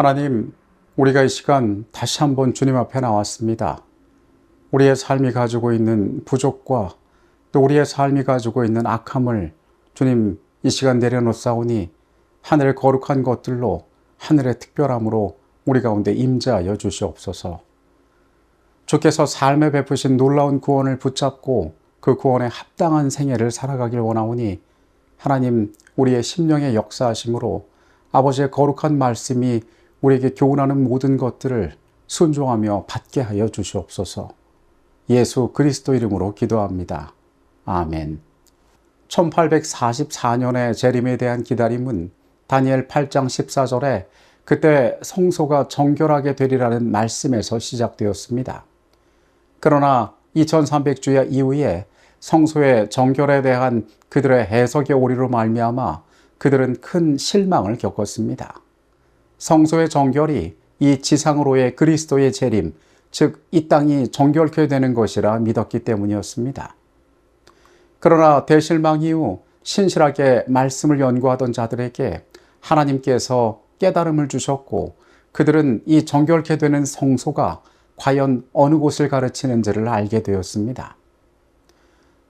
하나님, 우리가 이 시간 다시 한번 주님 앞에 나왔습니다. 우리의 삶이 가지고 있는 부족과 또 우리의 삶이 가지고 있는 악함을 주님 이 시간 내려놓사오니 하늘의 거룩한 것들로 하늘의 특별함으로 우리 가운데 임재하여 주시옵소서. 주께서 삶에 베푸신 놀라운 구원을 붙잡고 그 구원에 합당한 생애를 살아가길 원하오니 하나님, 우리의 심령의 역사하심으로 아버지의 거룩한 말씀이 우리에게 교훈하는 모든 것들을 순종하며 받게 하여 주시옵소서. 예수 그리스도 이름으로 기도합니다. 아멘. 1844년의 재림에 대한 기다림은 다니엘 8장 14절에 그때 성소가 정결하게 되리라는 말씀에서 시작되었습니다. 그러나 2300주야 이후에 성소의 정결에 대한 그들의 해석의 오류로 말미암아 그들은 큰 실망을 겪었습니다. 성소의 정결이 이 지상으로의 그리스도의 재림, 즉 이 땅이 정결케 되는 것이라 믿었기 때문이었습니다. 그러나 대실망 이후 신실하게 말씀을 연구하던 자들에게 하나님께서 깨달음을 주셨고 그들은 이 정결케 되는 성소가 과연 어느 곳을 가르치는지를 알게 되었습니다.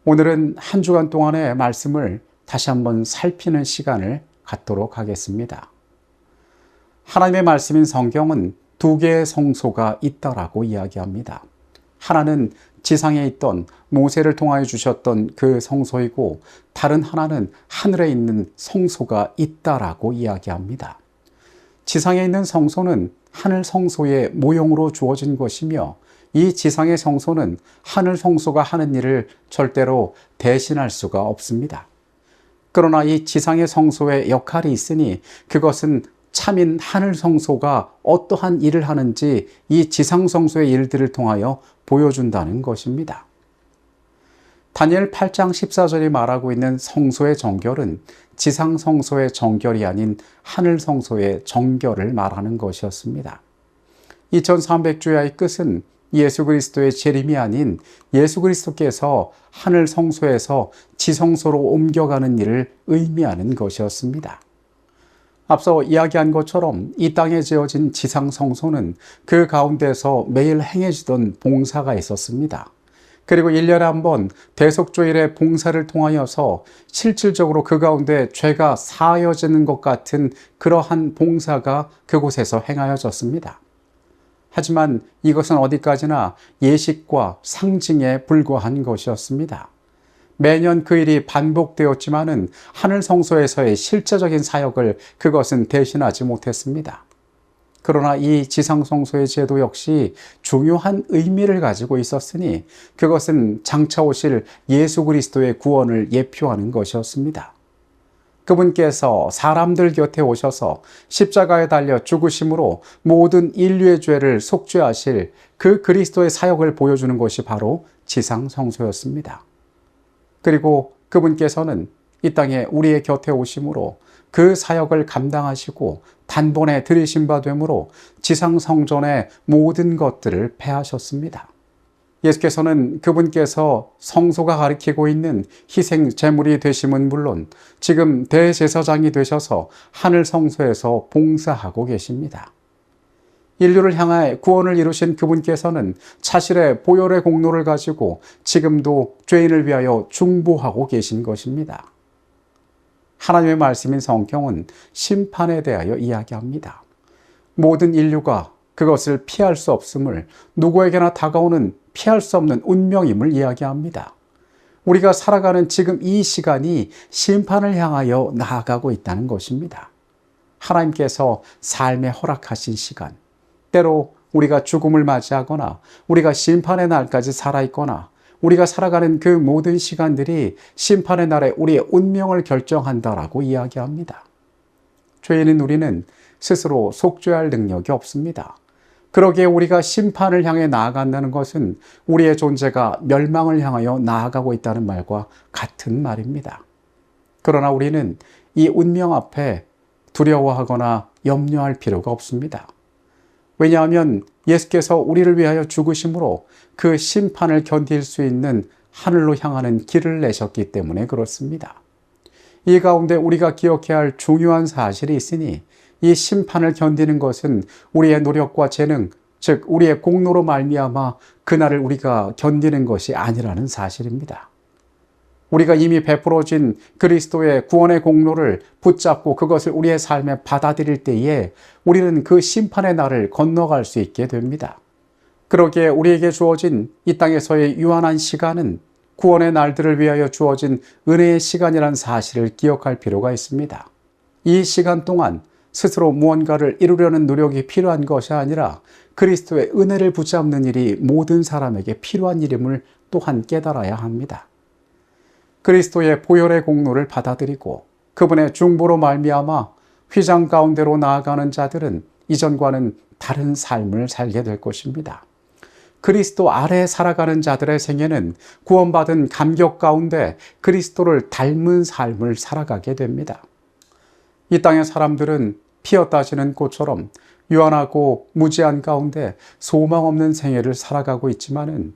오늘은 한 주간 동안의 말씀을 다시 한번 살피는 시간을 갖도록 하겠습니다. 하나님의 말씀인 성경은 두 개의 성소가 있다라고 이야기합니다. 하나는 지상에 있던 모세를 통하여 주셨던 그 성소이고 다른 하나는 하늘에 있는 성소가 있다라고 이야기합니다. 지상에 있는 성소는 하늘 성소의 모형으로 주어진 것이며 이 지상의 성소는 하늘 성소가 하는 일을 절대로 대신할 수가 없습니다. 그러나 이 지상의 성소의 역할이 있으니 그것은 참인 하늘 성소가 어떠한 일을 하는지 이 지상 성소의 일들을 통하여 보여준다는 것입니다. 다니엘 8장 14절이 말하고 있는 성소의 정결은 지상 성소의 정결이 아닌 하늘 성소의 정결을 말하는 것이었습니다. 2300주야의 끝은 예수 그리스도의 재림이 아닌 예수 그리스도께서 하늘 성소에서 지성소로 옮겨가는 일을 의미하는 것이었습니다. 앞서 이야기한 것처럼 이 땅에 지어진 지상 성소는 그 가운데서 매일 행해지던 봉사가 있었습니다. 그리고 1년에 한 번 대속조일의 봉사를 통하여서 실질적으로 그 가운데 죄가 사하여지는 것 같은 그러한 봉사가 그곳에서 행하여졌습니다. 하지만 이것은 어디까지나 예식과 상징에 불과한 것이었습니다. 매년 그 일이 반복되었지만은 하늘 성소에서의 실제적인 사역을 그것은 대신하지 못했습니다. 그러나 이 지상 성소의 제도 역시 중요한 의미를 가지고 있었으니 그것은 장차 오실 예수 그리스도의 구원을 예표하는 것이었습니다. 그분께서 사람들 곁에 오셔서 십자가에 달려 죽으심으로 모든 인류의 죄를 속죄하실 그 그리스도의 사역을 보여주는 것이 바로 지상 성소였습니다. 그리고 그분께서는 이 땅에 우리의 곁에 오심으로 그 사역을 감당하시고 단번에 들이신 바 되므로 지상 성전의 모든 것들을 패하셨습니다. 예수께서는 그분께서 성소가 가리키고 있는 희생 제물이 되심은 물론 지금 대제사장이 되셔서 하늘 성소에서 봉사하고 계십니다. 인류를 향해 구원을 이루신 그분께서는 차실의 보혈의 공로를 가지고 지금도 죄인을 위하여 중보하고 계신 것입니다. 하나님의 말씀인 성경은 심판에 대하여 이야기합니다. 모든 인류가 그것을 피할 수 없음을, 누구에게나 다가오는 피할 수 없는 운명임을 이야기합니다. 우리가 살아가는 지금 이 시간이 심판을 향하여 나아가고 있다는 것입니다. 하나님께서 삶에 허락하신 시간, 때로 우리가 죽음을 맞이하거나 우리가 심판의 날까지 살아있거나 우리가 살아가는 그 모든 시간들이 심판의 날에 우리의 운명을 결정한다라고 이야기합니다. 죄인인 우리는 스스로 속죄할 능력이 없습니다. 그러기에 우리가 심판을 향해 나아간다는 것은 우리의 존재가 멸망을 향하여 나아가고 있다는 말과 같은 말입니다. 그러나 우리는 이 운명 앞에 두려워하거나 염려할 필요가 없습니다. 왜냐하면 예수께서 우리를 위하여 죽으심으로 그 심판을 견딜 수 있는 하늘로 향하는 길을 내셨기 때문에 그렇습니다. 이 가운데 우리가 기억해야 할 중요한 사실이 있으니 이 심판을 견디는 것은 우리의 노력과 재능, 즉 우리의 공로로 말미암아 그날을 우리가 견디는 것이 아니라는 사실입니다. 우리가 이미 베풀어진 그리스도의 구원의 공로를 붙잡고 그것을 우리의 삶에 받아들일 때에 우리는 그 심판의 날을 건너갈 수 있게 됩니다. 그러기에 우리에게 주어진 이 땅에서의 유한한 시간은 구원의 날들을 위하여 주어진 은혜의 시간이라는 사실을 기억할 필요가 있습니다. 이 시간 동안 스스로 무언가를 이루려는 노력이 필요한 것이 아니라 그리스도의 은혜를 붙잡는 일이 모든 사람에게 필요한 일임을 또한 깨달아야 합니다. 그리스도의 보혈의 공로를 받아들이고 그분의 중보로 말미암아 휘장 가운데로 나아가는 자들은 이전과는 다른 삶을 살게 될 것입니다. 그리스도 아래 살아가는 자들의 생애는 구원받은 감격 가운데 그리스도를 닮은 삶을 살아가게 됩니다. 이 땅의 사람들은 피었다 지는 꽃처럼 유한하고 무지한 가운데 소망 없는 생애를 살아가고 있지만은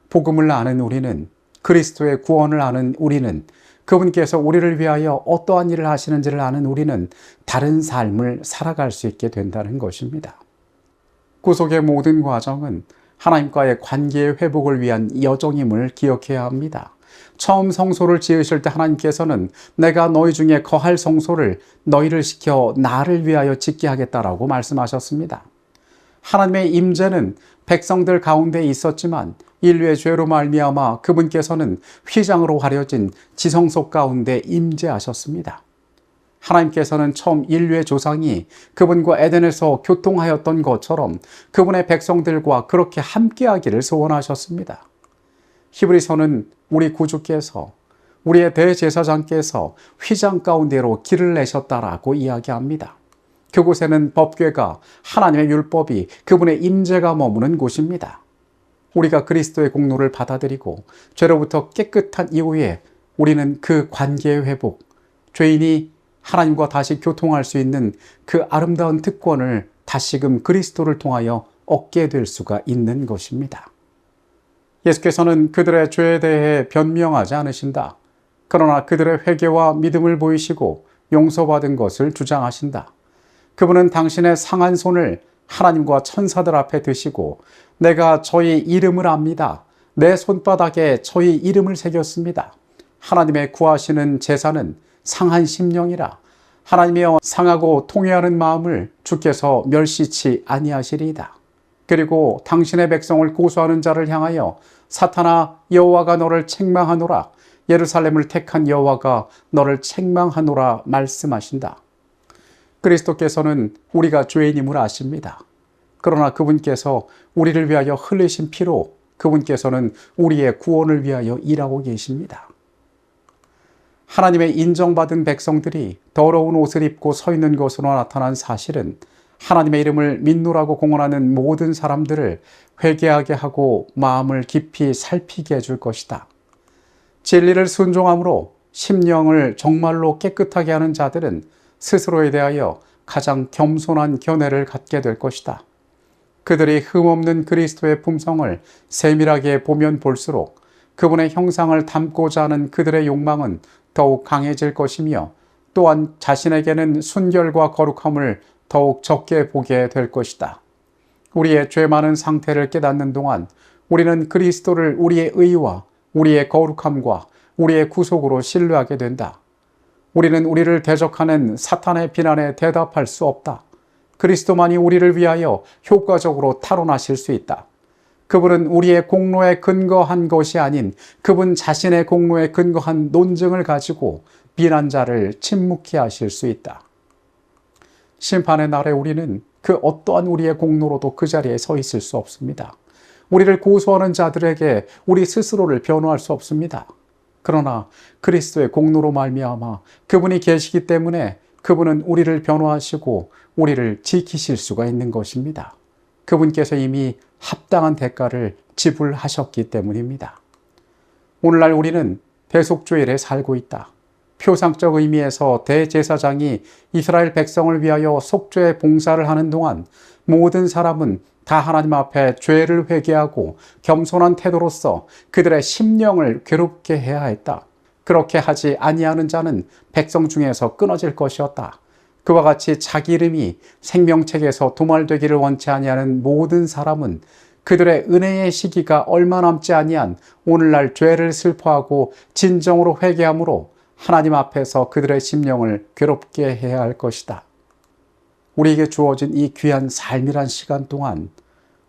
복음을 아는 우리는, 그리스도의 구원을 아는 우리는, 그분께서 우리를 위하여 어떠한 일을 하시는지를 아는 우리는 다른 삶을 살아갈 수 있게 된다는 것입니다. 구속의 모든 과정은 하나님과의 관계의 회복을 위한 여정임을 기억해야 합니다. 처음 성소를 지으실 때 하나님께서는 내가 너희 중에 거할 성소를 너희를 시켜 나를 위하여 짓게 하겠다라고 말씀하셨습니다. 하나님의 임재는 백성들 가운데 있었지만 인류의 죄로 말미암아 그분께서는 휘장으로 가려진 지성소 가운데 임재하셨습니다. 하나님께서는 처음 인류의 조상이 그분과 에덴에서 교통하였던 것처럼 그분의 백성들과 그렇게 함께하기를 소원하셨습니다. 히브리서는 우리 구주께서, 우리의 대제사장께서 휘장 가운데로 길을 내셨다라고 이야기합니다. 그곳에는 법궤가, 하나님의 율법이, 그분의 임재가 머무는 곳입니다. 우리가 그리스도의 공로를 받아들이고 죄로부터 깨끗한 이후에 우리는 그 관계의 회복, 죄인이 하나님과 다시 교통할 수 있는 그 아름다운 특권을 다시금 그리스도를 통하여 얻게 될 수가 있는 것입니다. 예수께서는 그들의 죄에 대해 변명하지 않으신다. 그러나 그들의 회개와 믿음을 보이시고 용서받은 것을 주장하신다. 그분은 당신의 상한 손을 하나님과 천사들 앞에 드시고 내가 저희 이름을 압니다. 내 손바닥에 저희 이름을 새겼습니다. 하나님의 구하시는 제사는 상한 심령이라. 하나님이여 상하고 통회하는 마음을 주께서 멸시치 아니하시리이다. 그리고 당신의 백성을 고소하는 자를 향하여 사탄아 여호와가 너를 책망하노라. 예루살렘을 택한 여호와가 너를 책망하노라 말씀하신다. 그리스도께서는 우리가 죄인임을 아십니다. 그러나 그분께서 우리를 위하여 흘리신 피로 그분께서는 우리의 구원을 위하여 일하고 계십니다. 하나님의 인정받은 백성들이 더러운 옷을 입고 서 있는 것으로 나타난 사실은 하나님의 이름을 믿노라고 공언하는 모든 사람들을 회개하게 하고 마음을 깊이 살피게 해줄 것이다. 진리를 순종함으로 심령을 정말로 깨끗하게 하는 자들은 스스로에 대하여 가장 겸손한 견해를 갖게 될 것이다. 그들이 흠없는 그리스도의 품성을 세밀하게 보면 볼수록 그분의 형상을 담고자 하는 그들의 욕망은 더욱 강해질 것이며 또한 자신에게는 순결과 거룩함을 더욱 적게 보게 될 것이다. 우리의 죄 많은 상태를 깨닫는 동안 우리는 그리스도를 우리의 의와 우리의 거룩함과 우리의 구속으로 신뢰하게 된다. 우리는 우리를 대적하는 사탄의 비난에 대답할 수 없다. 그리스도만이 우리를 위하여 효과적으로 탈원하실 수 있다. 그분은 우리의 공로에 근거한 것이 아닌 그분 자신의 공로에 근거한 논증을 가지고 비난자를 침묵케 하실 수 있다. 심판의 날에 우리는 그 어떠한 우리의 공로로도 그 자리에 서 있을 수 없습니다. 우리를 고소하는 자들에게 우리 스스로를 변호할 수 없습니다. 그러나 그리스도의 공로로 말미암아 그분이 계시기 때문에 그분은 우리를 변호하시고 우리를 지키실 수가 있는 것입니다. 그분께서 이미 합당한 대가를 지불하셨기 때문입니다. 오늘날 우리는 대속죄일에 살고 있다. 표상적 의미에서 대제사장이 이스라엘 백성을 위하여 속죄의 봉사를 하는 동안 모든 사람은 다 하나님 앞에 죄를 회개하고 겸손한 태도로서 그들의 심령을 괴롭게 해야 했다. 그렇게 하지 아니하는 자는 백성 중에서 끊어질 것이었다. 그와 같이 자기 이름이 생명책에서 도말되기를 원치 아니하는 모든 사람은 그들의 은혜의 시기가 얼마 남지 아니한 오늘날 죄를 슬퍼하고 진정으로 회개함으로 하나님 앞에서 그들의 심령을 괴롭게 해야 할 것이다. 우리에게 주어진 이 귀한 삶이란 시간 동안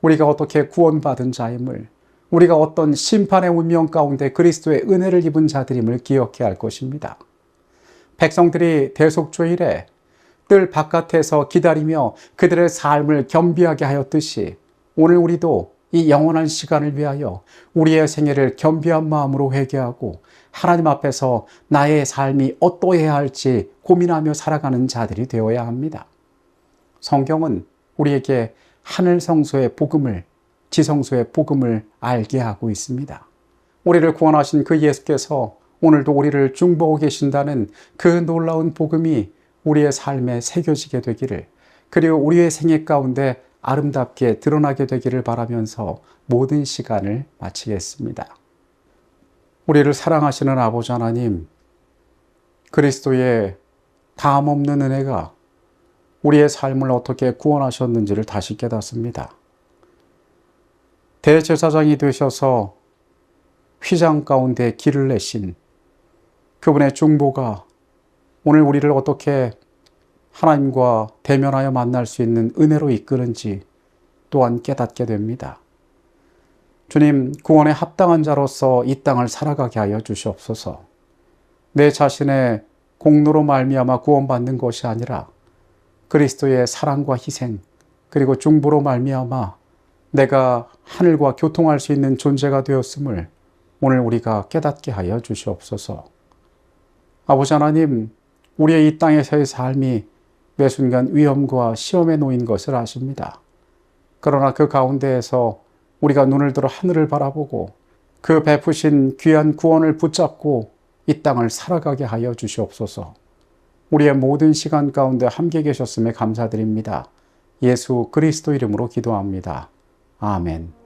우리가 어떻게 구원받은 자임을, 우리가 어떤 심판의 운명 가운데 그리스도의 은혜를 입은 자들임을 기억해야 할 것입니다. 백성들이 대속주일에 뜰 바깥에서 기다리며 그들의 삶을 겸비하게 하였듯이 오늘 우리도 이 영원한 시간을 위하여 우리의 생애를 겸비한 마음으로 회개하고 하나님 앞에서 나의 삶이 어떠해야 할지 고민하며 살아가는 자들이 되어야 합니다. 성경은 우리에게 하늘 성소의 복음을, 지성소의 복음을 알게 하고 있습니다. 우리를 구원하신 그 예수께서 오늘도 우리를 중보하고 계신다는 그 놀라운 복음이 우리의 삶에 새겨지게 되기를, 그리고 우리의 생애 가운데 아름답게 드러나게 되기를 바라면서 모든 시간을 마치겠습니다. 우리를 사랑하시는 아버지 하나님, 그리스도의 다함없는 은혜가 우리의 삶을 어떻게 구원하셨는지를 다시 깨닫습니다. 대제사장이 되셔서 휘장 가운데 길을 내신 그분의 중보가 오늘 우리를 어떻게 하나님과 대면하여 만날 수 있는 은혜로 이끄는지 또한 깨닫게 됩니다. 주님, 구원에 합당한 자로서 이 땅을 살아가게 하여 주시옵소서. 내 자신의 공로로 말미암아 구원받는 것이 아니라 그리스도의 사랑과 희생, 그리고 중보로 말미암아 내가 하늘과 교통할 수 있는 존재가 되었음을 오늘 우리가 깨닫게 하여 주시옵소서. 아버지 하나님, 우리의 이 땅에서의 삶이 매 순간 위험과 시험에 놓인 것을 아십니다. 그러나 그 가운데에서 우리가 눈을 들어 하늘을 바라보고 그 베푸신 귀한 구원을 붙잡고 이 땅을 살아가게 하여 주시옵소서. 우리의 모든 시간 가운데 함께 계셨음에 감사드립니다. 예수 그리스도 이름으로 기도합니다. 아멘.